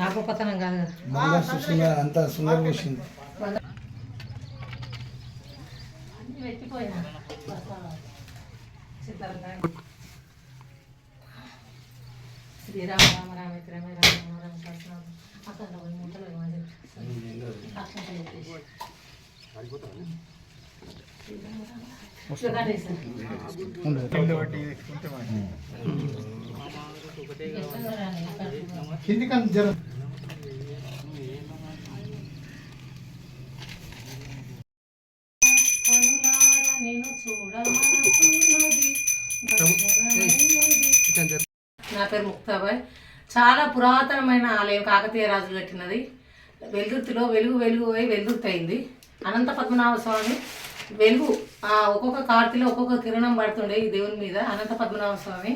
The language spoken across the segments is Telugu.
నాకు పతనం కాదు అంత సుందర వచ్చింది. శ్రీరామ రామ రామేశ్వరమే రామ రామ రామ అక్కడ మూటలు కిందికని జర నా పేరు ముక్తాబాయ్. చాలా పురాతనమైన ఆలయం కాకతీయ రాజులు కట్టినది. వెలుగుర్తిలో వెలుగు వెలుగు పోయి వెలుగుర్తి అయింది. అనంత పద్మనాభ స్వామి వెలుగు ఒక్కొక్క కార్తీలో ఒక్కొక్క కిరణం పడుతుండే ఈ దేవుని మీద. అనంత పద్మనాభ స్వామి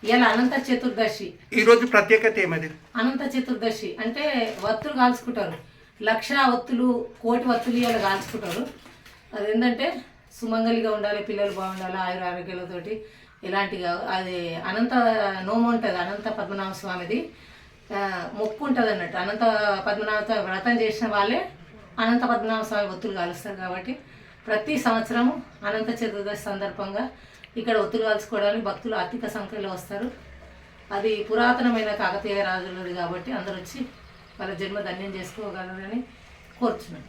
ఇలా అనంత చతుర్దశి. ఈరోజు ప్రత్యేకత ఏమది? అనంత చతుర్దశి అంటే వత్తులు కాల్చుకుంటారు. 1,00,000 ఒత్తులు 1,00,00,000 ఒత్తులు ఇలా కాల్చుకుంటారు. అది ఏంటంటే సుమంగలిగా ఉండాలి, పిల్లలు బాగుండాలి, ఆయుర ఆరోగ్యాలతోటి ఇలాంటిగా. అది అనంత నోము ఉంటుంది. అనంత పద్మనాభ స్వామిది మొక్కు ఉంటుంది అన్నట్టు. అనంత పద్మనాభ వ్రతం చేసిన వాళ్ళే అనంత పద్మనాభ స్వామి ఒత్తులు కాలుస్తారు. కాబట్టి ప్రతి సంవత్సరము అనంత చతుర్దశి సందర్భంగా ఇక్కడ ఒత్తులు కాల్చుకోవడానికి భక్తులు అధిక సంఖ్యలో వస్తారు. అది పురాతనమైన కాకతీయ రాజులది కాబట్టి అందరూ వచ్చి వాళ్ళ జన్మ ధన్యం చేసుకోగలరని కోరుచున్నాను.